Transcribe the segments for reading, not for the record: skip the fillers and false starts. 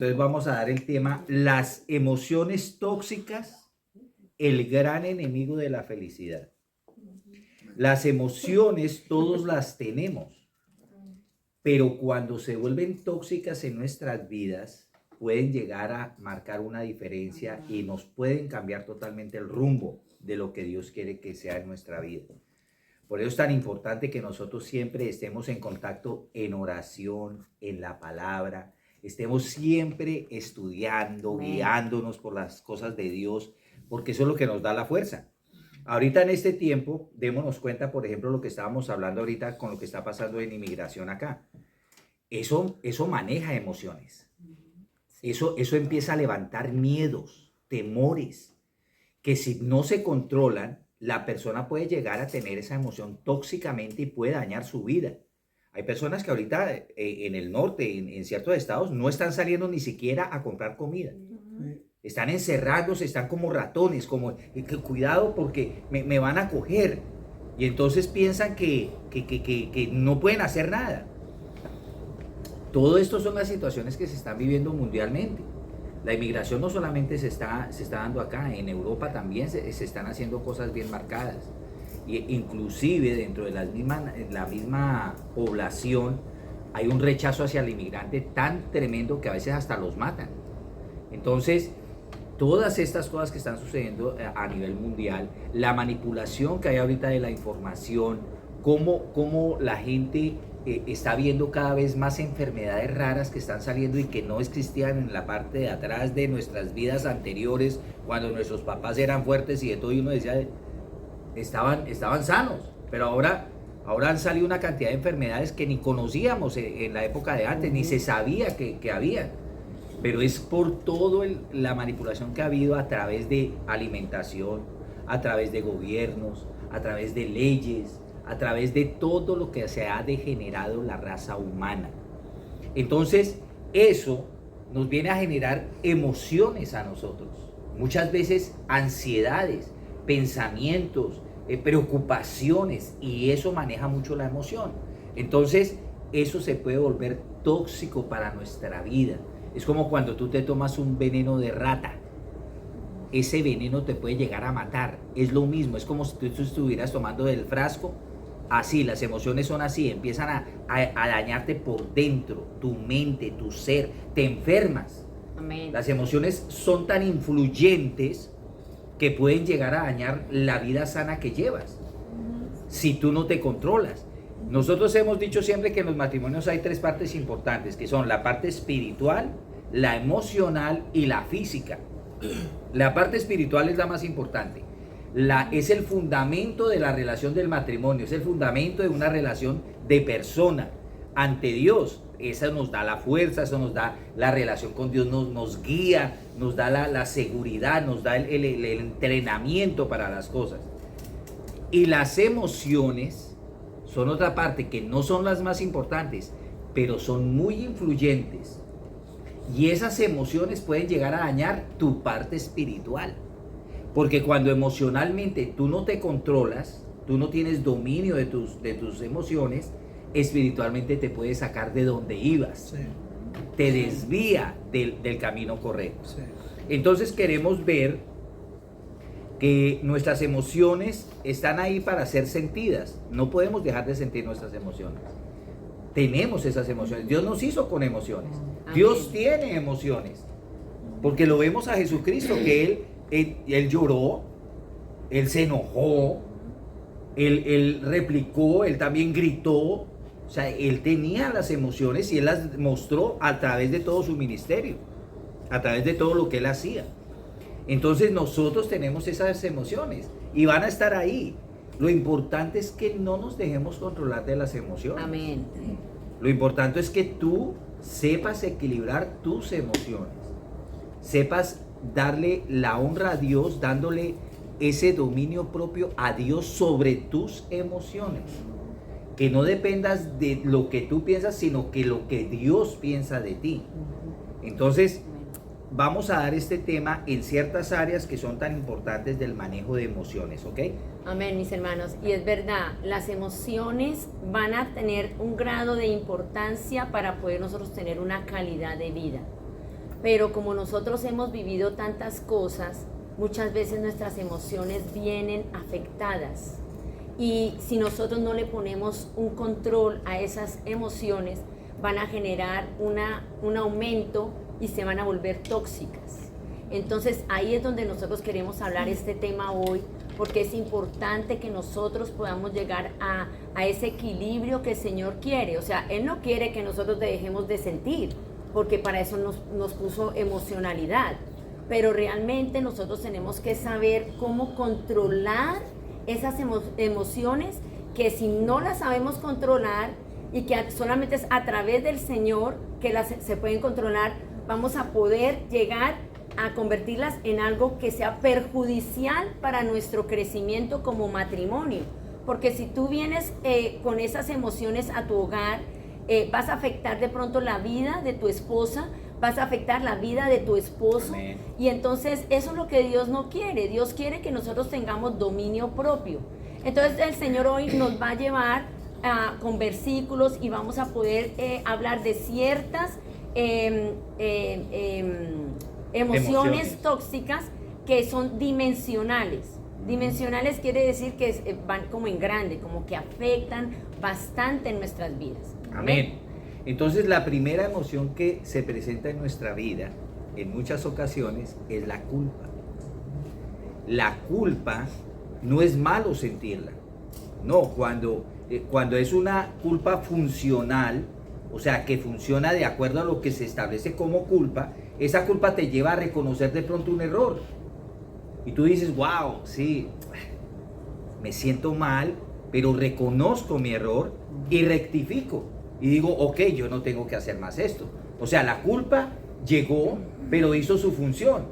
Entonces vamos a dar el tema, las emociones tóxicas, el gran enemigo de la felicidad. Las emociones todos las tenemos, pero cuando se vuelven tóxicas en nuestras vidas, pueden llegar a marcar una diferencia y nos pueden cambiar totalmente el rumbo de lo que Dios quiere que sea en nuestra vida. Por eso es tan importante que nosotros siempre estemos en contacto en oración, en la palabra, estemos siempre estudiando, guiándonos por las cosas de Dios, porque eso es lo que nos da la fuerza. Ahorita en este tiempo, démonos cuenta, por ejemplo, lo que estábamos hablando ahorita con lo que está pasando en inmigración acá. Eso maneja emociones. Eso empieza a levantar miedos, temores, que si no se controlan, la persona puede llegar a tener esa emoción tóxicamente y puede dañar su vida. Hay personas que ahorita en el norte, en ciertos estados, no están saliendo ni siquiera a comprar comida. Están encerrados, están como ratones, como cuidado porque me van a coger. Y entonces piensan que no pueden hacer nada. Todo esto son las situaciones que se están viviendo mundialmente. La inmigración no solamente se está dando acá, en Europa también se están haciendo cosas bien marcadas. Inclusive dentro de la misma población hay un rechazo hacia el inmigrante tan tremendo que a veces hasta los matan. Entonces, todas estas cosas que están sucediendo a nivel mundial, la manipulación que hay ahorita de la información, cómo la gente está viendo cada vez más enfermedades raras que están saliendo y que no existían en la parte de atrás de nuestras vidas anteriores, cuando nuestros papás eran fuertes y de todo, y uno decía, estaban sanos, pero ahora han salido una cantidad de enfermedades que ni conocíamos en la época de antes, ni se sabía que había. Pero es por toda la manipulación que ha habido a través de alimentación, a través de gobiernos, a través de leyes, a través de todo lo que se ha degenerado la raza humana. Entonces, eso nos viene a generar emociones a nosotros. Muchas veces ansiedades, pensamientos, preocupaciones, y eso maneja mucho la emoción. Entonces, eso se puede volver tóxico para nuestra vida. Es como cuando tú te tomas un veneno de rata. Ese veneno te puede llegar a matar. Es lo mismo, es como si tú estuvieras tomando del frasco. Así, las emociones son así, empiezan a dañarte por dentro, tu mente, tu ser, te enfermas. Amén. Las emociones son tan influyentes que pueden llegar a dañar la vida sana que llevas, si tú no te controlas. Nosotros hemos dicho siempre que en los matrimonios hay tres partes importantes, que son la parte espiritual, la emocional y la física. La parte espiritual es la más importante. Es el fundamento de la relación del matrimonio, es el fundamento de una relación de persona ante Dios. Eso nos da la fuerza, eso nos da la relación con Dios, nos guía, nos da la seguridad, nos da el entrenamiento para las cosas. Y las emociones son otra parte que no son las más importantes, pero son muy influyentes. Y esas emociones pueden llegar a dañar tu parte espiritual. Porque cuando emocionalmente tú no te controlas, tú no tienes dominio de tus emociones, espiritualmente te puede sacar de donde ibas. Sí. Te desvía del camino correcto. Sí. Entonces queremos ver que nuestras emociones están ahí para ser sentidas. No podemos dejar de sentir nuestras emociones. Tenemos esas emociones. Dios nos hizo con emociones. Amén. Dios tiene emociones. Porque lo vemos a Jesucristo, que Él lloró, Él se enojó, él replicó, Él también gritó. O sea, Él tenía las emociones y Él las mostró a través de todo su ministerio, a través de todo lo que Él hacía. Entonces nosotros tenemos esas emociones y van a estar ahí. Lo importante es que no nos dejemos controlar de las emociones. Amén. Lo importante es que tú sepas equilibrar tus emociones, sepas darle la honra a Dios, dándole ese dominio propio a Dios sobre tus emociones. Que no dependas de lo que tú piensas, sino que lo que Dios piensa de ti. Entonces, vamos a dar este tema en ciertas áreas que son tan importantes del manejo de emociones, ¿ok? Amén, mis hermanos. Y es verdad, las emociones van a tener un grado de importancia para poder nosotros tener una calidad de vida. pero como nosotros hemos vivido tantas cosas, muchas veces nuestras emociones vienen afectadas. Y si nosotros no le ponemos un control a esas emociones, van a generar un aumento y se van a volver tóxicas. Entonces ahí es donde nosotros queremos hablar este tema hoy, porque es importante que nosotros podamos llegar a ese equilibrio que el Señor quiere. O sea, Él no quiere que nosotros dejemos de sentir, porque para eso nos puso emocionalidad. Pero realmente nosotros tenemos que saber cómo controlar esas emociones, que si no las sabemos controlar y que solamente es a través del Señor que se pueden controlar, vamos a poder llegar a convertirlas en algo que sea perjudicial para nuestro crecimiento como matrimonio. Porque si tú vienes con esas emociones a tu hogar, vas a afectar de pronto la vida de tu esposa, vas a afectar la vida de tu esposo. Amén. Y entonces eso es lo que Dios no quiere. Dios quiere que nosotros tengamos dominio propio. Entonces el Señor hoy nos va a llevar con versículos y vamos a poder hablar de ciertas emociones tóxicas que son dimensionales. Dimensionales quiere decir que van como en grande, como que afectan bastante en nuestras vidas. Amén. Entonces la primera emoción que se presenta en nuestra vida en muchas ocasiones es la culpa. La culpa no es malo sentirla. No, cuando es una culpa funcional, o sea, que funciona de acuerdo a lo que se establece como culpa, esa culpa te lleva a reconocer de pronto un error. Y tú dices, wow, sí, me siento mal, pero reconozco mi error y rectifico. Y digo, ok, yo no tengo que hacer más esto. O sea, la culpa llegó, pero hizo su función.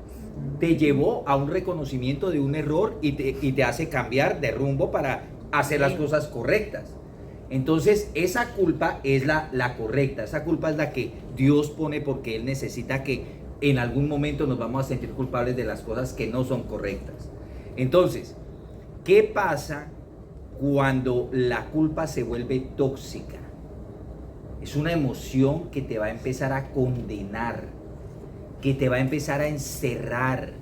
Te llevó a un reconocimiento de un error y te hace cambiar de rumbo para hacer las cosas correctas. Entonces, esa culpa es la correcta. Esa culpa es la que Dios pone porque Él necesita que en algún momento nos vamos a sentir culpables de las cosas que no son correctas. Entonces, ¿qué pasa cuando la culpa se vuelve tóxica? Es una emoción que te va a empezar a condenar, que te va a empezar a encerrar,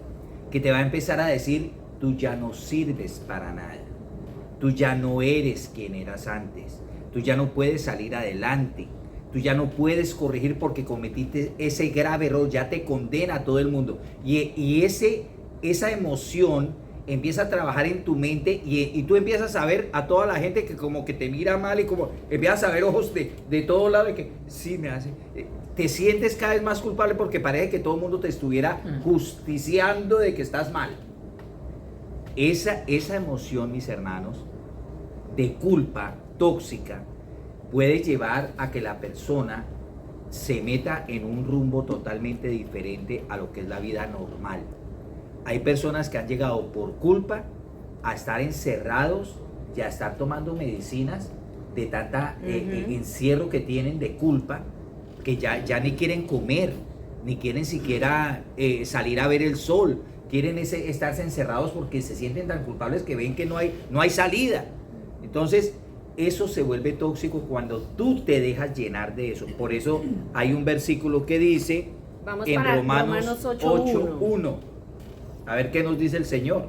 que te va a empezar a decir, tú ya no sirves para nada, tú ya no eres quien eras antes, tú ya no puedes salir adelante, tú ya no puedes corregir porque cometiste ese grave error, ya te condena a todo el mundo. Y esa emoción empieza a trabajar en tu mente y tú empiezas a ver a toda la gente que como que te mira mal y como empiezas a ver ojos de todo lado de que sí me hace. Te sientes cada vez más culpable porque parece que todo el mundo te estuviera justiciando de que estás mal. Esa emoción, mis hermanos, de culpa tóxica puede llevar a que la persona se meta en un rumbo totalmente diferente a lo que es la vida normal. Hay personas que han llegado por culpa a estar encerrados y a estar tomando medicinas de tanta encierro que tienen de culpa, que ya ni quieren comer, ni quieren siquiera salir a ver el sol, quieren estarse encerrados porque se sienten tan culpables que ven que no hay salida. Entonces, eso se vuelve tóxico cuando tú te dejas llenar de eso. Por eso hay un versículo que dice en Romanos 8:1. A ver qué nos dice el Señor.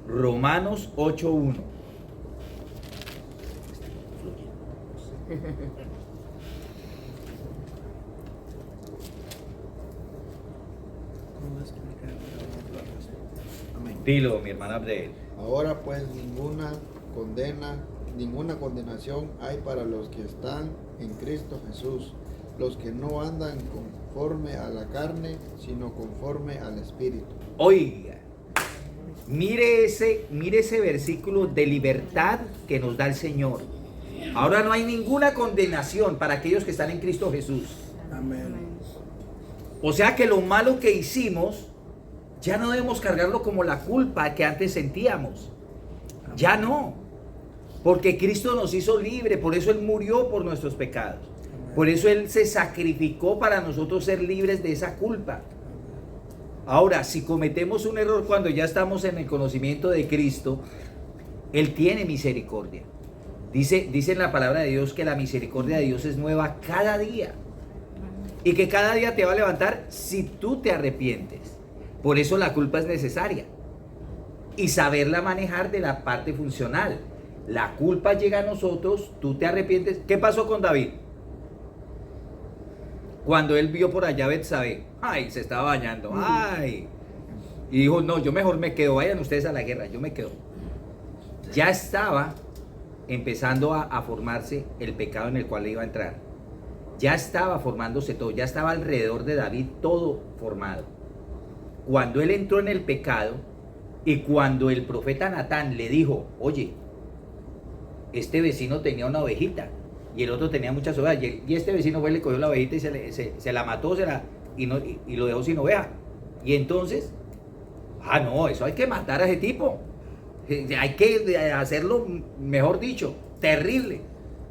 Romanos 8:1. Dilo, mi hermana Abdel. Ahora pues ninguna condenación hay para los que están en Cristo Jesús, los que no andan conforme a la carne, sino conforme al Espíritu. Oiga, mire ese versículo de libertad que nos da el Señor. Ahora no hay ninguna condenación para aquellos que están en Cristo Jesús. Amén. O sea que lo malo que hicimos ya no debemos cargarlo como la culpa que antes sentíamos. Ya no. Porque Cristo nos hizo libre, por eso Él murió por nuestros pecados. Por eso Él se sacrificó para nosotros ser libres de esa culpa. Ahora, si cometemos un error cuando ya estamos en el conocimiento de Cristo, Él tiene misericordia. Dice en la palabra de Dios que la misericordia de Dios es nueva cada día. Y que cada día te va a levantar si tú te arrepientes. Por eso la culpa es necesaria. Y saberla manejar de la parte funcional. La culpa llega a nosotros, tú te arrepientes. ¿Qué pasó con David? Cuando él vio por allá a Betsabé, ay, se estaba bañando, ay. Y dijo, no, yo mejor me quedo, vayan ustedes a la guerra, yo me quedo. Ya estaba empezando a formarse el pecado en el cual le iba a entrar. Ya estaba formándose todo, ya estaba alrededor de David todo formado. Cuando él entró en el pecado y cuando el profeta Natán le dijo, oye, este vecino tenía una ovejita y el otro tenía muchas ovejas, y este vecino fue, le cogió la ovejita y se la mató, y lo dejó sin oveja. Y entonces, no, eso hay que matar a ese tipo. Hay que hacerlo, mejor dicho, terrible.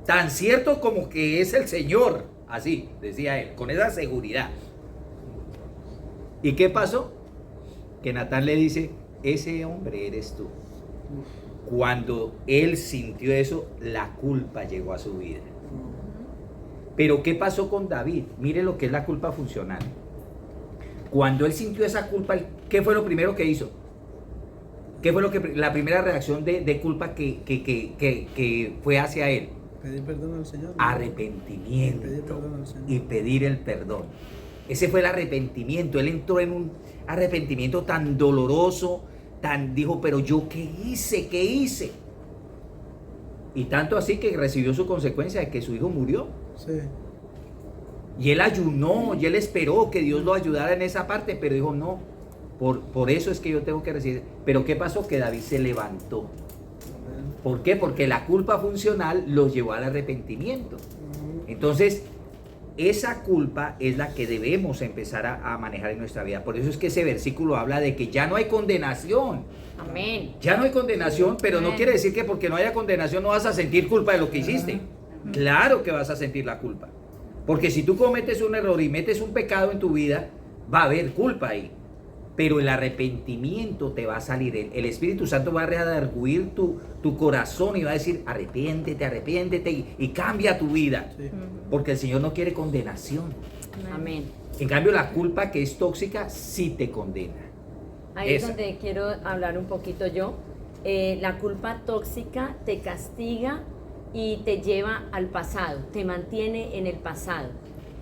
Tan cierto como que es el Señor. Así decía él, con esa seguridad. ¿Y qué pasó? Que Natán le dice, ese hombre eres tú. Cuando él sintió eso, la culpa llegó a su vida. Pero ¿qué pasó con David? Mire lo que es la culpa funcional. Cuando él sintió esa culpa, ¿qué fue lo primero que hizo? ¿Qué fue la primera reacción de culpa que fue hacia él? Pedir perdón al Señor. Arrepentimiento. Pedir perdón al Señor. Y pedir el perdón. Ese fue el arrepentimiento. Él entró en un arrepentimiento tan doloroso, dijo, pero yo ¿qué hice? ¿Qué hice? Y tanto así que recibió su consecuencia de que su hijo murió. Sí. Y él ayunó, y él esperó que Dios lo ayudara en esa parte, pero dijo, no, por eso es que yo tengo que recibir. Pero ¿qué pasó? Que David se levantó. ¿Por qué? Porque la culpa funcional lo llevó al arrepentimiento. Entonces, esa culpa es la que debemos empezar a manejar en nuestra vida. Por eso es que ese versículo habla de que ya no hay condenación. Amén. Ya no hay condenación, pero no quiere decir que porque no haya condenación no vas a sentir culpa de lo que hiciste. Claro que vas a sentir la culpa. Porque si tú cometes un error y metes un pecado en tu vida, va a haber culpa ahí. Pero el arrepentimiento te va a salir. El Espíritu Santo va a redarguir tu corazón y va a decir, arrepiéntete y cambia tu vida. Sí. Porque el Señor no quiere condenación. Amén. En cambio, la culpa que es tóxica sí te condena. Ahí es donde quiero hablar un poquito yo. La culpa tóxica te castiga y te lleva al pasado, te mantiene en el pasado.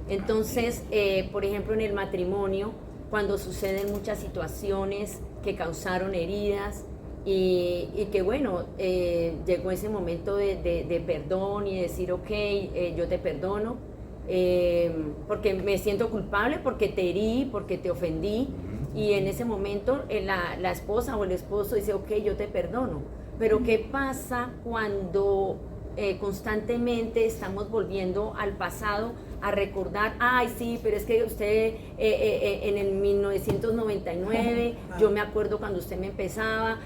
Entonces, por ejemplo, en el matrimonio, cuando suceden muchas situaciones que causaron heridas y que bueno, llegó ese momento de perdón y decir, ok, yo te perdono, porque me siento culpable, porque te herí, porque te ofendí, y en ese momento la esposa o el esposo dice, ok, yo te perdono. Pero ¿qué pasa cuando constantemente estamos volviendo al pasado a recordar, ay sí, pero es que usted en el 1999, yo me acuerdo cuando usted me empezaba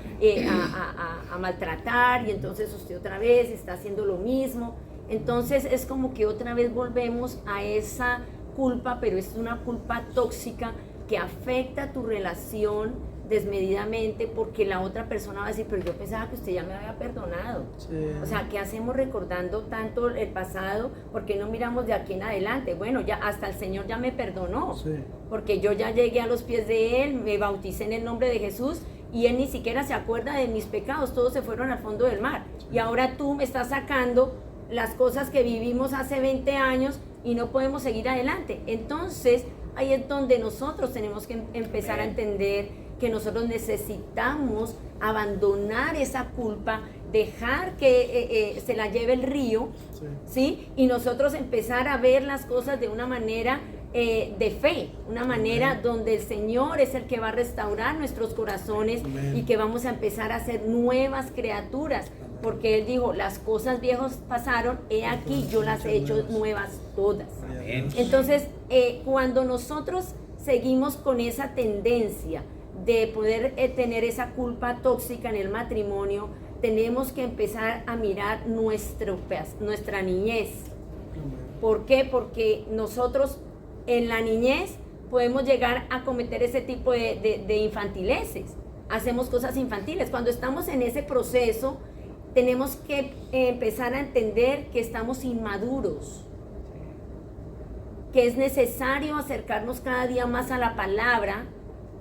a maltratar y entonces usted otra vez está haciendo lo mismo? Entonces es como que otra vez volvemos a esa culpa, pero es una culpa tóxica que afecta tu relación desmedidamente, porque la otra persona va a decir, pero yo pensaba que usted ya me había perdonado. Sí. O sea, ¿qué hacemos recordando tanto el pasado? ¿Por qué no miramos de aquí en adelante? Bueno, ya hasta el Señor ya me perdonó, Sí. porque yo ya llegué a los pies de Él, me bauticé en el nombre de Jesús y Él ni siquiera se acuerda de mis pecados, todos se fueron al fondo del mar. Y ahora tú me estás sacando las cosas que vivimos hace 20 años y no podemos seguir adelante. Entonces, ahí es donde nosotros tenemos que empezar a entender que nosotros necesitamos abandonar esa culpa, dejar que se la lleve el río, ¿sí? Y nosotros empezar a ver las cosas de una manera de fe, una manera donde el Señor es el que va a restaurar nuestros corazones. Amén. Y que vamos a empezar a ser nuevas criaturas, porque Él dijo, las cosas viejas pasaron, he aquí yo las he hecho nuevas todas. Amén. Entonces, cuando nosotros seguimos con esa tendencia de poder tener esa culpa tóxica en el matrimonio, tenemos que empezar a mirar nuestra niñez. ¿Por qué? Porque nosotros en la niñez podemos llegar a cometer ese tipo de infantileces. Hacemos cosas infantiles. Cuando estamos en ese proceso, tenemos que empezar a entender que estamos inmaduros, que es necesario acercarnos cada día más a la palabra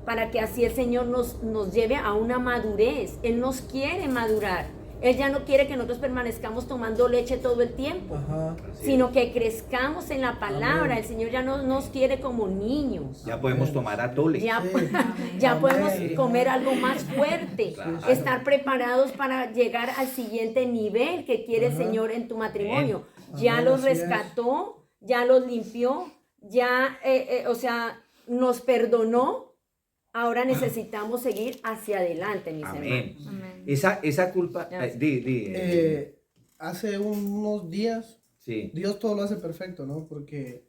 para que así el Señor nos lleve a una madurez. Él nos quiere madurar. Él ya no quiere que nosotros permanezcamos tomando leche todo el tiempo, Ajá. sino que crezcamos en la palabra. Amén. El Señor ya no nos quiere como niños. Ya podemos tomar atole. Ya, Sí. ya Amén. podemos comer algo más fuerte, Claro. estar preparados para llegar al siguiente nivel que quiere el Ajá. Señor en tu matrimonio. Ya Amén, los así es. rescató, ya los limpió, ya, o sea, nos perdonó. Ahora necesitamos seguir hacia adelante, mis Amén. hermanos. Amén. Esa culpa, Gracias. Hace unos días, sí, Dios todo lo hace perfecto, ¿no? Porque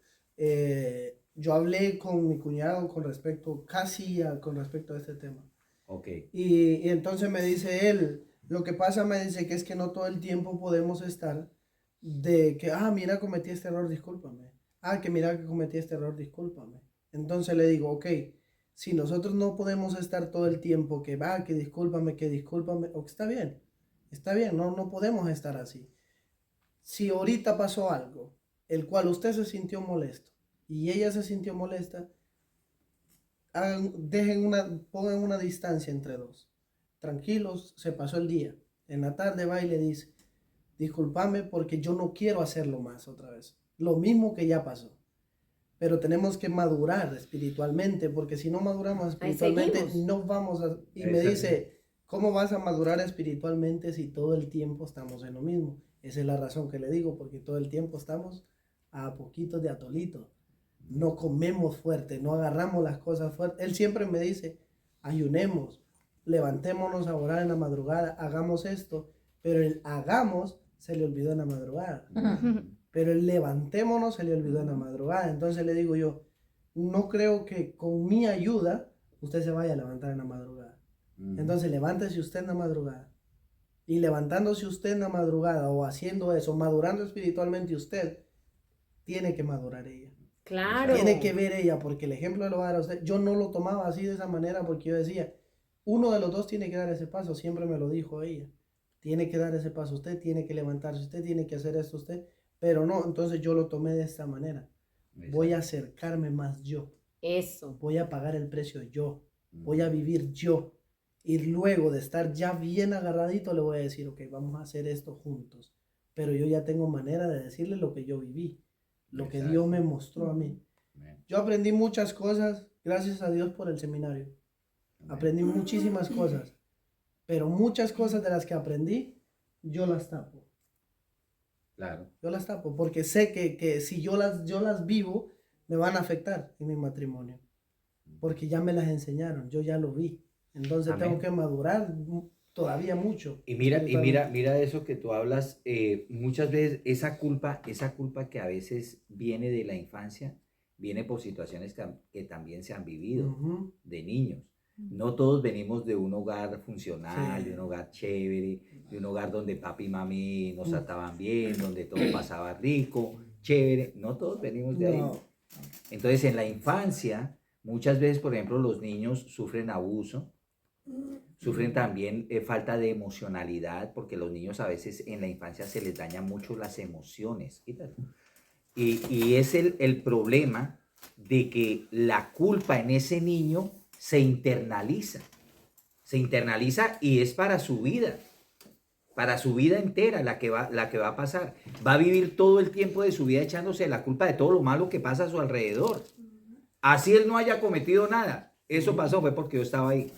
yo hablé con mi cuñado con respecto a este tema. ok, Y entonces me dice él, lo que pasa, me dice, que es que no todo el tiempo podemos estar de que, mira, cometí este error, discúlpame. Que mira que cometí este error, discúlpame. Entonces le digo, ok, si nosotros no podemos estar todo el tiempo que discúlpame, ok, está bien, no podemos estar así. Si ahorita pasó algo, el cual usted se sintió molesto y ella se sintió molesta, pongan una distancia entre dos. Tranquilos, se pasó el día. En la tarde va y le dice, discúlpame porque yo no quiero hacerlo más otra vez. Lo mismo que ya pasó. Pero tenemos que madurar espiritualmente, porque si no maduramos espiritualmente, seguimos. no vamos a... Y me Exacto. dice, ¿cómo vas a madurar espiritualmente si todo el tiempo estamos en lo mismo? Esa es la razón que le digo, porque todo el tiempo estamos a poquitos de atolito. No comemos fuerte, no agarramos las cosas fuertes. Él siempre me dice, ayunemos, levantémonos a orar en la madrugada, hagamos esto, pero el hagamos se le olvidó en la madrugada. Pero el levantémonos se le olvidó en la madrugada. Entonces le digo yo, no creo que con mi ayuda usted se vaya a levantar en la madrugada. Entonces levántese usted en la madrugada. Y levantándose usted en la madrugada o haciendo eso, madurando espiritualmente usted, tiene que madurar ella. Claro. Tiene que ver ella, porque el ejemplo lo va a dar a usted. Yo no lo tomaba así de esa manera porque yo decía, uno de los dos tiene que dar ese paso, siempre me lo dijo ella. Tiene que dar ese paso usted, tiene que levantarse usted, tiene que hacer esto usted. Pero no, entonces yo lo tomé de esta manera. Voy a acercarme más yo. Eso. Voy a pagar el precio yo. Voy a vivir yo. Y luego de estar ya bien agarradito, le voy a decir, ok, vamos a hacer esto juntos. Pero yo ya tengo manera de decirle lo que yo viví, lo que Dios me mostró a mí. Amén. Yo aprendí muchas cosas, gracias a Dios por el seminario. Aprendí muchísimas cosas. Pero muchas cosas de las que aprendí, yo las tapo. Claro. Yo las tapo porque sé que si yo las vivo, me van a afectar en mi matrimonio. Porque ya me las enseñaron, yo ya lo vi. Entonces Amén. tengo que madurar todavía mucho. Y mira eso que tú hablas, muchas veces esa culpa que a veces viene de la infancia, viene por situaciones que también se han vivido Ujú. de niños. No todos venimos de un hogar funcional, Sí. de un hogar chévere, de un hogar donde papi y mami nos trataban bien, donde todo pasaba rico, chévere. No todos venimos de ahí. No. Entonces, en la infancia, muchas veces, por ejemplo, los niños sufren abuso, sufren también falta de emocionalidad, porque los niños a veces en la infancia se les dañan mucho las emociones. Quítalo. Y es el problema de que la culpa en ese niño se internaliza y es para su vida entera la que va a pasar. Va a vivir todo el tiempo de su vida echándose la culpa de todo lo malo que pasa a su alrededor. Así él no haya cometido nada. Eso pasó, fue porque yo estaba ahí.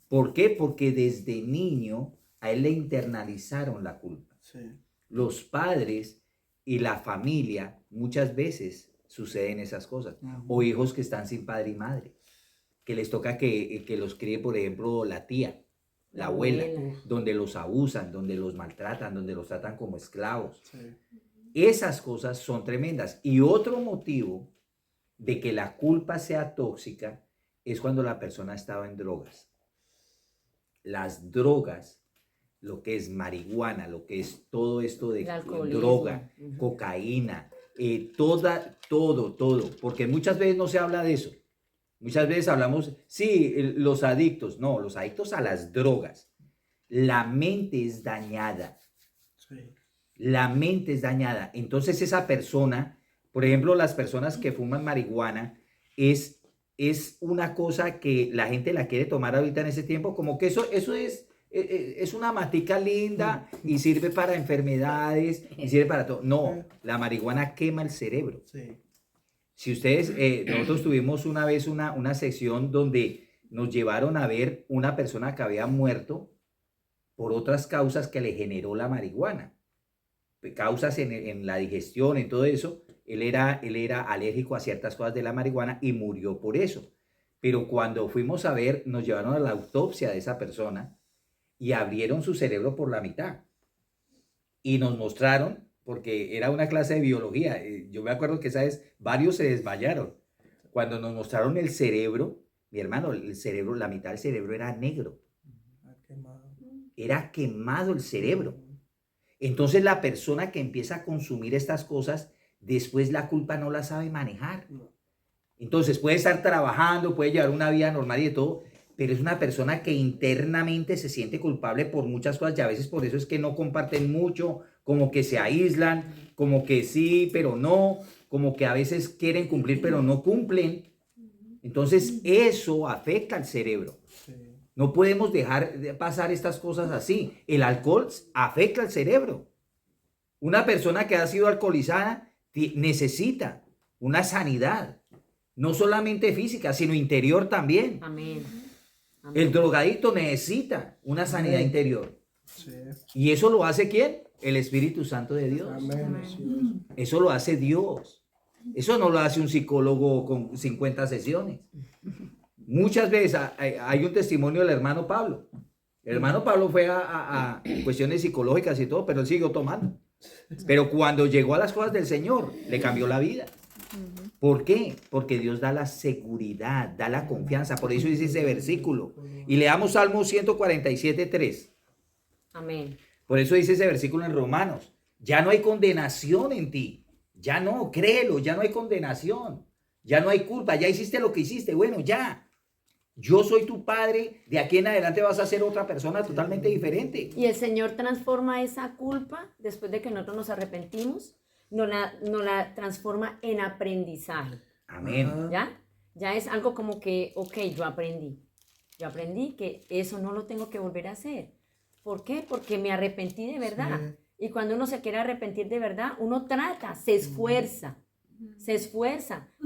¿Por qué? Porque desde niño a él le internalizaron la culpa. Sí. Los padres y la familia, muchas veces suceden esas cosas. O hijos que están sin padre y madre, que les toca que los críe, por ejemplo, la tía, la abuela, donde los abusan, donde los maltratan, donde los tratan como esclavos. Sí. Esas cosas son tremendas. Y otro motivo de que la culpa sea tóxica es cuando la persona estaba en drogas. Las drogas, lo que es marihuana, lo que es todo esto de El alcoholismo. droga, cocaína, todo, porque muchas veces no se habla de eso. Muchas veces hablamos, sí, los adictos, no, los adictos a las drogas. la mente es dañada. Sí. La mente es dañada. Entonces esa persona, por ejemplo, las personas que fuman marihuana, es una cosa que la gente la quiere tomar ahorita en ese tiempo, como que eso es una matica linda y sirve para enfermedades y sirve para todo. No, la marihuana quema el cerebro. Sí. Si ustedes, nosotros tuvimos una vez una sección donde nos llevaron a ver una persona que había muerto por otras causas que le generó la marihuana. Causas en la digestión, en todo eso. Él era alérgico a ciertas cosas de la marihuana y murió por eso. Pero cuando fuimos a ver, nos llevaron a la autopsia de esa persona y abrieron su cerebro por la mitad. Y nos mostraron, porque era una clase de biología, yo me acuerdo que, ¿sabes? Varios se desmayaron. Cuando nos mostraron el cerebro, mi hermano, el cerebro, la mitad del cerebro era negro. Era quemado el cerebro. Entonces la persona que empieza a consumir estas cosas, después la culpa no la sabe manejar. Entonces puede estar trabajando, puede llevar una vida normal y de todo, pero es una persona que internamente se siente culpable por muchas cosas y a veces por eso es que no comparten mucho, como que se aíslan, como que sí, pero no, como que a veces quieren cumplir, pero no cumplen. Entonces eso afecta al cerebro. No podemos dejar de pasar estas cosas así. El alcohol afecta al cerebro. Una persona que ha sido alcoholizada necesita una sanidad, no solamente física, sino interior también. Amén. Amén. El drogadicto necesita una sanidad interior. Sí. ¿Y eso lo hace quién? El Espíritu Santo de Dios. Amén. Eso lo hace Dios. Eso no lo hace un psicólogo con 50 sesiones. Muchas veces hay un testimonio del hermano Pablo. El hermano Pablo fue a cuestiones psicológicas y todo, pero él siguió tomando. Pero cuando llegó a las cosas del Señor, le cambió la vida. ¿Por qué? Porque Dios da la seguridad, da la confianza. Por eso dice ese versículo. Y leamos Salmo 147:3. Amén. Por eso dice ese versículo en Romanos. Ya no hay condenación en ti. Ya no, créelo, ya no hay condenación. Ya no hay culpa, ya hiciste lo que hiciste. Bueno, ya. Yo soy tu padre, de aquí en adelante vas a ser otra persona totalmente diferente. Y el Señor transforma esa culpa, después de que nosotros nos arrepentimos, nos la transforma en aprendizaje. Amén. ¿Ya? Ya es algo como que, ok, yo aprendí que eso no lo tengo que volver a hacer. ¿Por qué? Porque me arrepentí de verdad. Sí. Y cuando uno se quiere arrepentir de verdad, uno trata, se esfuerza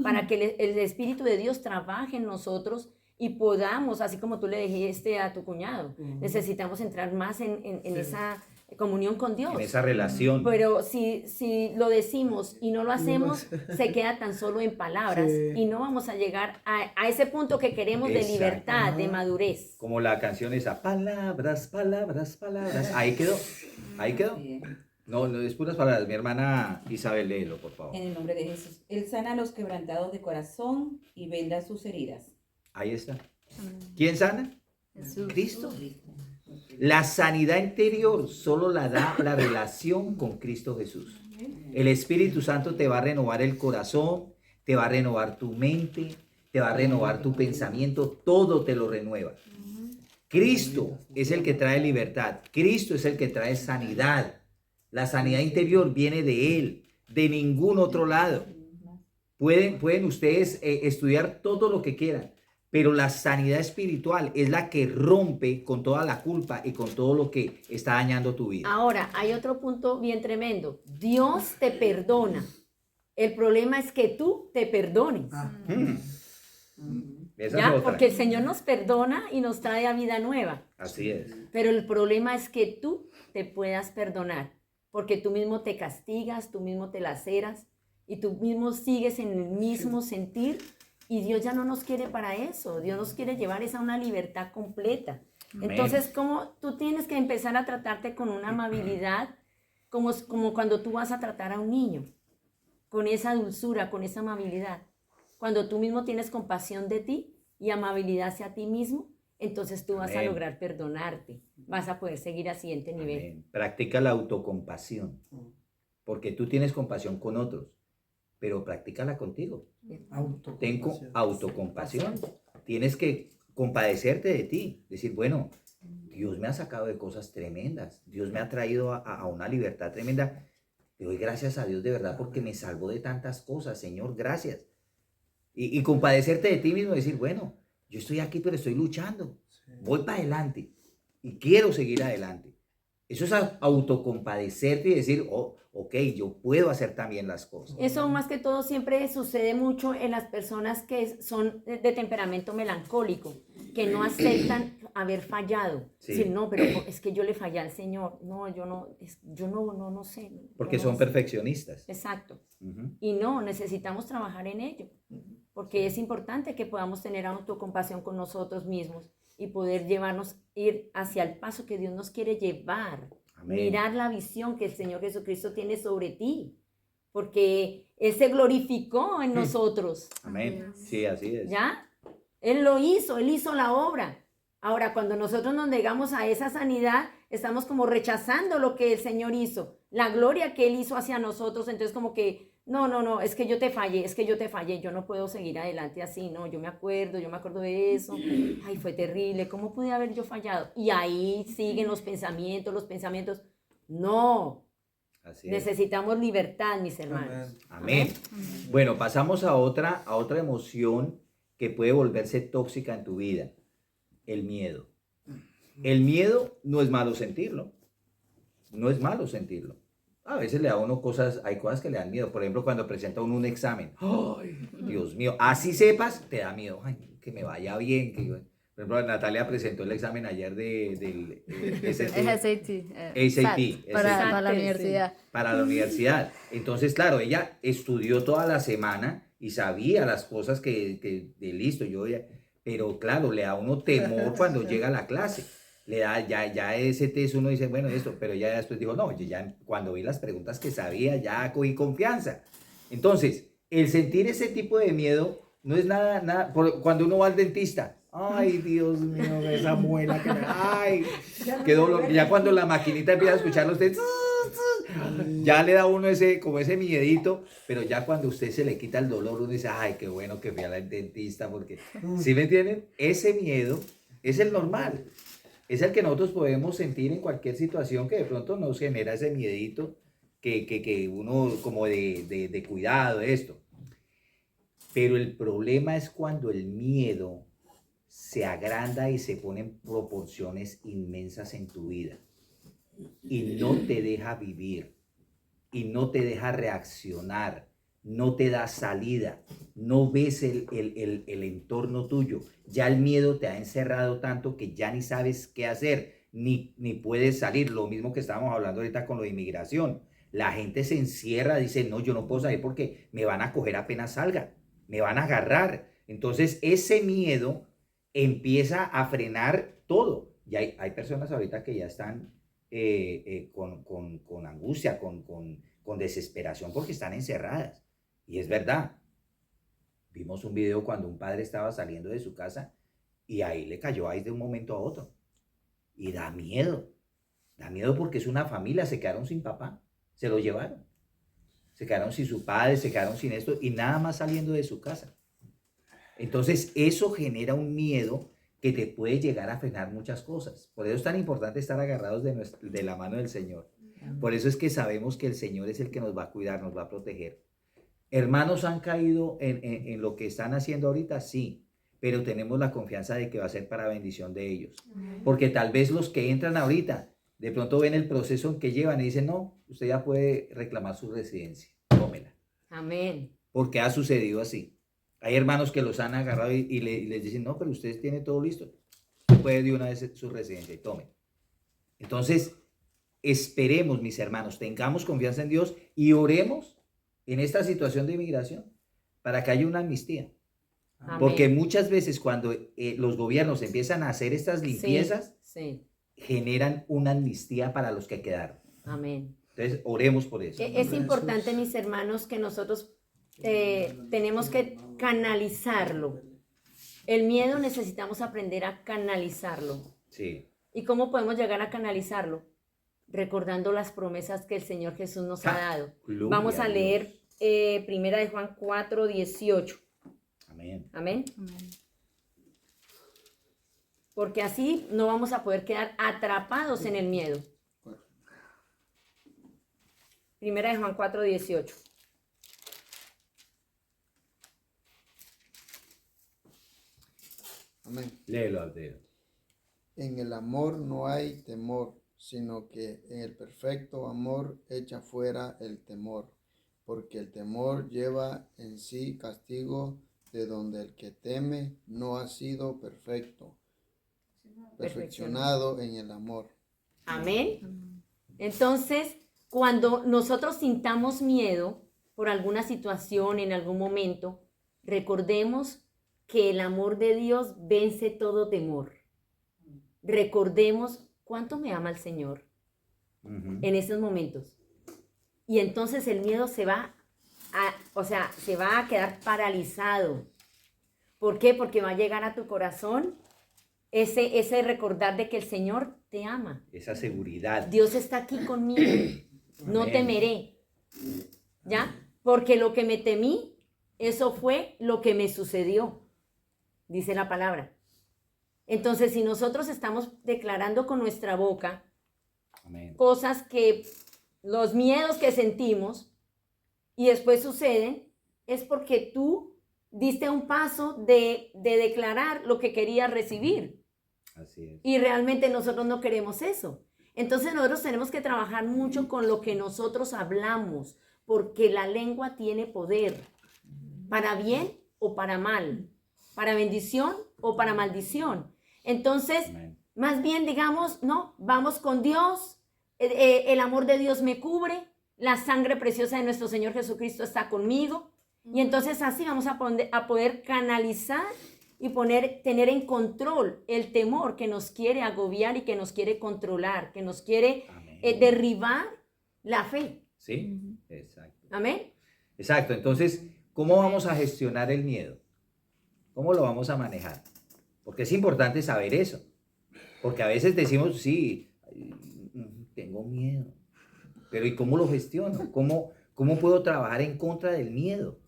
para que el Espíritu de Dios trabaje en nosotros y podamos, así como tú le dijiste a tu cuñado, necesitamos entrar más en esa comunión con Dios. En esa relación. Pero si lo decimos y no lo hacemos, se queda tan solo en palabras y no vamos a llegar a ese punto que queremos de Exacto. libertad, de madurez. Como la canción esa, palabras, palabras, palabras. Ahí quedó, ahí quedó. No, no es puras palabras. Mi hermana Isabel, léelo, por favor. En el nombre de Jesús. Él sana a los quebrantados de corazón y venda sus heridas. Ahí está. ¿Quién sana? Cristo. La sanidad interior solo la da la relación con Cristo Jesús. El Espíritu Santo te va a renovar el corazón, te va a renovar tu mente, te va a renovar tu pensamiento, todo te lo renueva. Cristo es el que trae libertad, Cristo es el que trae sanidad. La sanidad interior viene de Él, de ningún otro lado. Pueden ustedes estudiar todo lo que quieran, pero la sanidad espiritual es la que rompe con toda la culpa y con todo lo que está dañando tu vida. Ahora, hay otro punto bien tremendo. Dios te perdona. El problema es que tú te perdones. Esa ¿Ya? es otra. Porque el Señor nos perdona y nos trae a vida nueva. Así es. Pero el problema es que tú te puedas perdonar. Porque tú mismo te castigas, tú mismo te laceras y tú mismo sigues en el mismo sentir. Y Dios ya no nos quiere para eso. Dios nos quiere llevar a una libertad completa. Amén. Entonces, como tú tienes que empezar a tratarte con una amabilidad, como cuando tú vas a tratar a un niño, con esa dulzura, con esa amabilidad. Cuando tú mismo tienes compasión de ti y amabilidad hacia ti mismo, entonces tú vas a Amén. lograr perdonarte. Vas a poder seguir al siguiente nivel. Amén. Practica la autocompasión, porque tú tienes compasión con otros, pero practícala contigo. Ten autocompasión. Tienes que compadecerte de ti, decir, bueno, Dios me ha sacado de cosas tremendas. Dios me ha traído a una libertad tremenda. Le doy gracias a Dios de verdad porque me salvó de tantas cosas. Señor, gracias. Y compadecerte de ti mismo y decir, bueno, yo estoy aquí, pero estoy luchando. Voy para adelante y quiero seguir adelante. Eso es autocompadecerte y decir, oh, ok, yo puedo hacer también las cosas. Eso más que todo siempre sucede mucho en las personas que son de temperamento melancólico, que no aceptan haber fallado. Sí. Decir, no, pero es que yo le fallé al Señor. No, yo no sé. Porque yo son no sé. perfeccionistas. Exacto. Ujú. Y no, necesitamos trabajar en ello, porque es importante que podamos tener autocompasión con nosotros mismos y poder ir hacia el paso que Dios nos quiere llevar. Amén. Mirar la visión que el Señor Jesucristo tiene sobre ti, porque Él se glorificó en nosotros, Amén. Sí, así es. ¿ya? Él lo hizo, Él hizo la obra. Ahora, cuando nosotros nos negamos a esa sanidad, estamos como rechazando lo que el Señor hizo, la gloria que Él hizo hacia nosotros, entonces como que, no, es que yo te fallé, yo no puedo seguir adelante así, no, yo me acuerdo de eso, ay, fue terrible, ¿cómo pude haber yo fallado? Y ahí siguen los pensamientos, no, Así es. necesitamos libertad, mis hermanos. Amén. Bueno, pasamos a otra emoción que puede volverse tóxica en tu vida, el miedo. El miedo no es malo sentirlo, no es malo sentirlo. A veces le da a uno cosas, hay cosas que le dan miedo. Por ejemplo, cuando presenta uno un examen. ¡Ay, Dios mío! Así sepas, te da miedo. Ay, que me vaya bien. Por ejemplo, Natalia presentó el examen ayer del SAT. SAT, Para la sí. universidad. para la universidad. Entonces, claro, ella estudió toda la semana y sabía las cosas que listo, pero claro, le da a uno temor cuando llega a la clase. Le da, ya ese test uno dice, bueno, esto, pero ya después dijo, no, yo ya cuando vi las preguntas que sabía, ya cogí confianza. Entonces, el sentir ese tipo de miedo no es nada, cuando uno va al dentista, ay, Dios mío, esa muela que ay, qué dolor. Ya cuando la maquinita empieza a escuchar los ustedes, ya le da a uno como ese miedito, pero ya cuando usted se le quita el dolor, uno dice, ay, qué bueno que fui al dentista, porque, ¿sí me entienden? Ese miedo es el normal. Es el que nosotros podemos sentir en cualquier situación que de pronto nos genera ese miedito que uno como de cuidado de esto. Pero el problema es cuando el miedo se agranda y se pone en proporciones inmensas en tu vida y no te deja vivir y no te deja reaccionar, no te da salida, no ves el entorno tuyo. Ya el miedo te ha encerrado tanto que ya ni sabes qué hacer, ni puedes salir. Lo mismo que estábamos hablando ahorita con lo de inmigración. La gente se encierra, dice, no, yo no puedo salir porque me van a coger apenas salga, me van a agarrar. Entonces ese miedo empieza a frenar todo. Y hay personas ahorita que ya están con angustia, con desesperación porque están encerradas. Y es verdad. Vimos un video cuando un padre estaba saliendo de su casa y ahí le cayó ahí de un momento a otro. Y da miedo. Da miedo porque es una familia, se quedaron sin papá, se lo llevaron. Se quedaron sin su padre, se quedaron sin esto y nada más saliendo de su casa. Entonces eso genera un miedo que te puede llegar a frenar muchas cosas. Por eso es tan importante estar agarrados de la mano del Señor. Por eso es que sabemos que el Señor es el que nos va a cuidar, nos va a proteger. Hermanos han caído en lo que están haciendo ahorita, sí, pero tenemos la confianza de que va a ser para bendición de ellos. Porque tal vez los que entran ahorita, de pronto ven el proceso en que llevan y dicen, no, usted ya puede reclamar su residencia, tómela. Amén. Porque ha sucedido así. Hay hermanos que los han agarrado y les dicen, no, pero ustedes tienen todo listo, usted puede de una vez su residencia y tome. Entonces, esperemos, mis hermanos, tengamos confianza en Dios y oremos en esta situación de inmigración para que haya una amnistía. Amén. Porque muchas veces cuando los gobiernos empiezan a hacer estas limpiezas, Sí. generan una amnistía para los que quedaron. Amén. Entonces, oremos por eso. Es importante, mis hermanos, que nosotros tenemos que canalizarlo. El miedo necesitamos aprender a canalizarlo. Sí. ¿Y cómo podemos llegar a canalizarlo? Recordando las promesas que el Señor Jesús nos ha dado. Gloria Vamos a a leer Primera de Juan 4:18. Amén. Amén. porque así no vamos a poder quedar atrapados en el miedo. Primera de Juan 4:18. Amén. Léelo, Alfredo. En el amor no hay temor, sino que en el perfecto amor echa fuera el temor, porque el temor lleva en sí castigo, de donde el que teme no ha sido perfeccionado en el amor. Amén. Entonces, cuando nosotros sintamos miedo por alguna situación en algún momento, recordemos que el amor de Dios vence todo temor. Recordemos cuánto me ama el Señor en esos momentos. Y entonces el miedo se va a quedar paralizado. ¿Por qué? Porque va a llegar a tu corazón ese recordar de que el Señor te ama. Esa seguridad. Dios está aquí conmigo. No Amén. temeré. ¿Ya? Porque lo que me temí, eso fue lo que me sucedió, dice la palabra. Entonces, si nosotros estamos declarando con nuestra boca Amén. cosas que, los miedos que sentimos y después suceden, es porque tú diste un paso de declarar lo que querías recibir. Así es. Y realmente nosotros no queremos eso. Entonces nosotros tenemos que trabajar mucho con lo que nosotros hablamos, porque la lengua tiene poder, para bien o para mal, para bendición o para maldición. Entonces, Amén. más bien digamos, no, vamos con Dios, el amor de Dios me cubre, la sangre preciosa de nuestro Señor Jesucristo está conmigo, y entonces así vamos a poder canalizar y tener en control el temor que nos quiere agobiar y que nos quiere controlar, que nos quiere Amén. derribar la fe. ¿Sí? Exacto. Amén. Exacto. Entonces, ¿cómo vamos a gestionar el miedo? ¿Cómo lo vamos a manejar? Porque es importante saber eso. Porque a veces decimos, sí, tengo miedo. Pero ¿y cómo lo gestiono? ¿Cómo puedo trabajar en contra del miedo?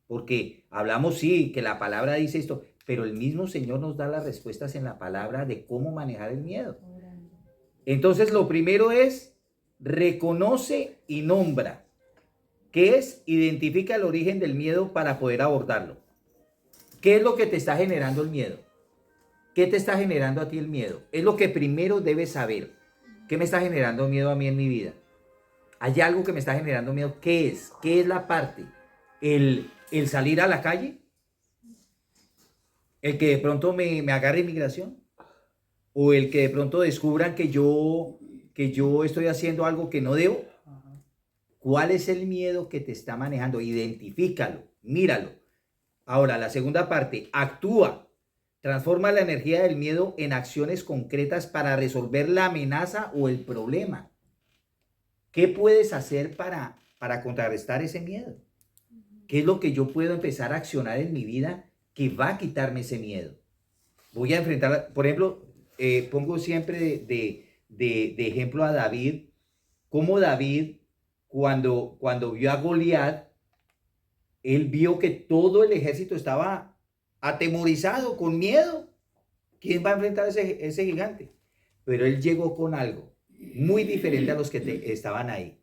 Porque hablamos, sí, que la palabra dice esto, pero el mismo Señor nos da las respuestas en la palabra de cómo manejar el miedo. Entonces, lo primero es, reconoce y nombra. ¿Qué es? Identifica el origen del miedo para poder abordarlo. ¿Qué es lo que te está generando el miedo? ¿Qué te está generando a ti el miedo? Es lo que primero debes saber. ¿Qué me está generando miedo a mí en mi vida? ¿Hay algo que me está generando miedo? ¿Qué es? ¿Qué es la parte? ¿El salir a la calle? ¿El que de pronto me agarre inmigración? ¿O el que de pronto descubran que yo estoy haciendo algo que no debo? ¿Cuál es el miedo que te está manejando? Identifícalo, míralo. Ahora, la segunda parte, actúa. Transforma la energía del miedo en acciones concretas para resolver la amenaza o el problema. ¿Qué puedes hacer para contrarrestar ese miedo? ¿Qué es lo que yo puedo empezar a accionar en mi vida que va a quitarme ese miedo? Voy a enfrentar, por ejemplo, pongo siempre de ejemplo a David, cómo David, cuando vio a Goliat, él vio que todo el ejército estaba atemorizado, con miedo. ¿Quién va a enfrentar ese gigante? Pero él llegó con algo muy diferente a los que estaban ahí.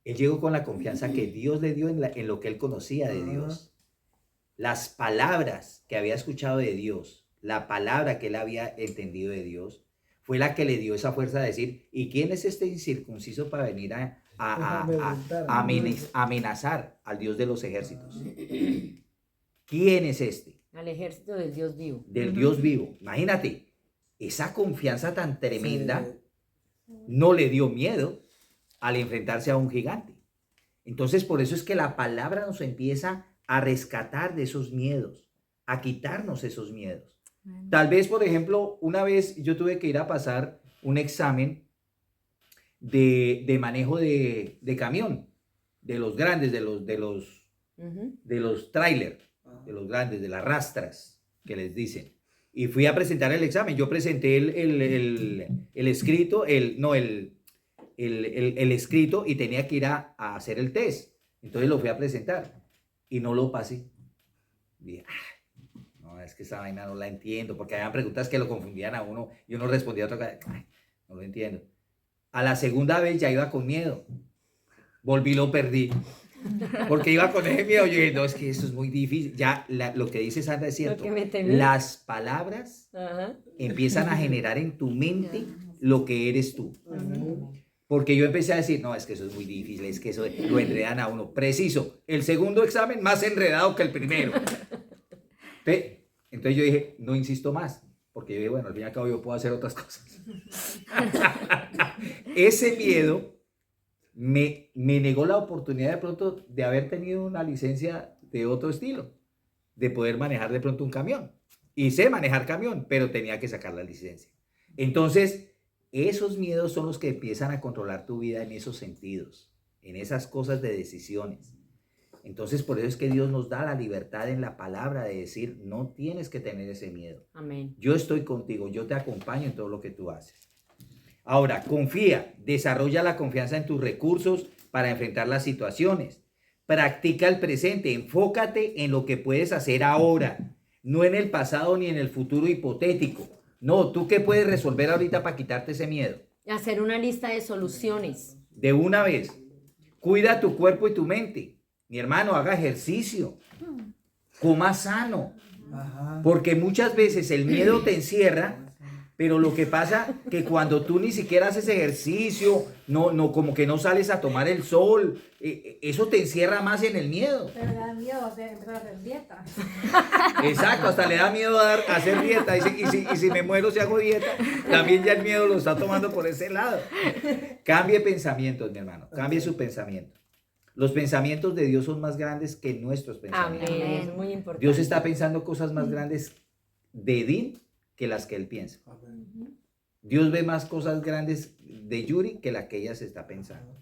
Él llegó con la confianza que Dios le dio en lo que él conocía de Dios. Las palabras que había escuchado de Dios, la palabra que él había entendido de Dios, fue la que le dio esa fuerza de decir, ¿y quién es este incircunciso para venir a amenazar al Dios de los ejércitos? ¿Quién es este? Al ejército del Dios vivo. Del Dios vivo. Imagínate, esa confianza tan tremenda no le dio miedo al enfrentarse a un gigante. Entonces, por eso es que la palabra nos empieza a rescatar de esos miedos, a quitarnos esos miedos. Tal vez, por ejemplo, una vez yo tuve que ir a pasar un examen de manejo de camión, de los grandes, de los trailers, de los grandes, de las rastras, que les dicen. Y fui a presentar el examen. Yo presenté el escrito, el escrito y tenía que ir a hacer el test. Entonces lo fui a presentar y no lo pasé. Dije, no, no, es que esa vaina no la entiendo, porque habían preguntas que lo confundían a uno y uno respondía a otra cosa. Ay, no lo entiendo. A la segunda vez ya iba con miedo. Volví y lo perdí. Porque iba con ese miedo. Yo dije, no, es que eso es muy difícil. Ya lo que dice Sandra es cierto. que me temí. Las palabras Ajá. empiezan a generar en tu mente lo que eres tú. Porque yo empecé a decir, no, es que eso es muy difícil, es que eso lo enredan a uno. Preciso, el segundo examen más enredado que el primero. Entonces yo dije, no insisto más, porque yo dije, bueno, al fin y al cabo yo puedo hacer otras cosas. Ese miedo me negó la oportunidad de pronto de haber tenido una licencia de otro estilo, de poder manejar de pronto un camión. Y sé manejar camión, pero tenía que sacar la licencia. Entonces, esos miedos son los que empiezan a controlar tu vida en esos sentidos, en esas cosas de decisiones. Entonces, por eso es que Dios nos da la libertad en la palabra de decir, no tienes que tener ese miedo. Amén. Yo estoy contigo, yo te acompaño en todo lo que tú haces. Ahora, confía, desarrolla la confianza en tus recursos para enfrentar las situaciones. Practica el presente, enfócate en lo que puedes hacer ahora, no en el pasado ni en el futuro hipotético. No, ¿tú qué puedes resolver ahorita para quitarte ese miedo? Hacer una lista de soluciones. De una vez. Cuida tu cuerpo y tu mente. Mi hermano, haga ejercicio. Coma sano. Ajá. Porque muchas veces el miedo te encierra, pero lo que pasa que cuando tú ni siquiera haces ejercicio, no, como que no sales a tomar el sol, eso te encierra más en el miedo. Pero me da miedo empezar a hacer dieta. Exacto, hasta le da miedo a hacer dieta. Y si me muero si hago dieta, también ya el miedo lo está tomando por ese lado. Cambie pensamientos, mi hermano, cambie su pensamiento. Los pensamientos de Dios son más grandes que nuestros pensamientos. Amén. Es muy importante. Dios está pensando cosas más grandes de Edith que las que él piensa. Dios ve más cosas grandes de Yuri que las que ella se está pensando.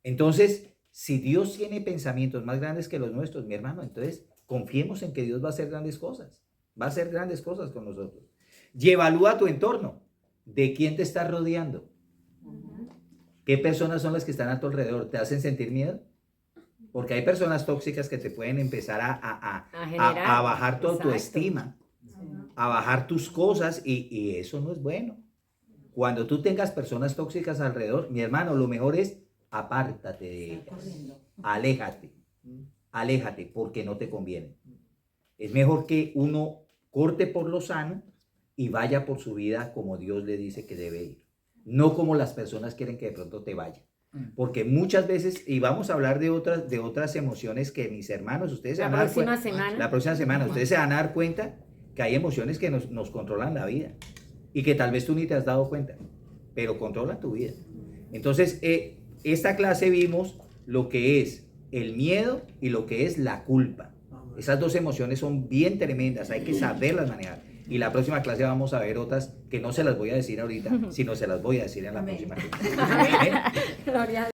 Entonces, si Dios tiene pensamientos más grandes que los nuestros, mi hermano, entonces confiemos en que Dios va a hacer grandes cosas. Va a hacer grandes cosas con nosotros. Y evalúa tu entorno. ¿De quién te estás rodeando? ¿Qué personas son las que están a tu alrededor? ¿Te hacen sentir miedo? Porque hay personas tóxicas que te pueden empezar a bajar tu autoestima, a bajar tus cosas y eso no es bueno. Cuando tú tengas personas tóxicas alrededor, mi hermano, lo mejor es apártate de ellas. Aléjate porque no te conviene. Es mejor que uno corte por lo sano y vaya por su vida como Dios le dice que debe ir. No como las personas quieren que de pronto te vaya. Porque muchas veces, y vamos a hablar de otras emociones que mis hermanos, ustedes se van a dar cuenta. La próxima semana, ustedes se van a dar cuenta que hay emociones que nos controlan la vida y que tal vez tú ni te has dado cuenta, pero controlan tu vida. Entonces, esta clase vimos lo que es el miedo y lo que es la culpa. Esas dos emociones son bien tremendas, hay que saberlas manejar. Y la próxima clase vamos a ver otras que no se las voy a decir ahorita, sino se las voy a decir en la próxima clase. Gloria a Dios.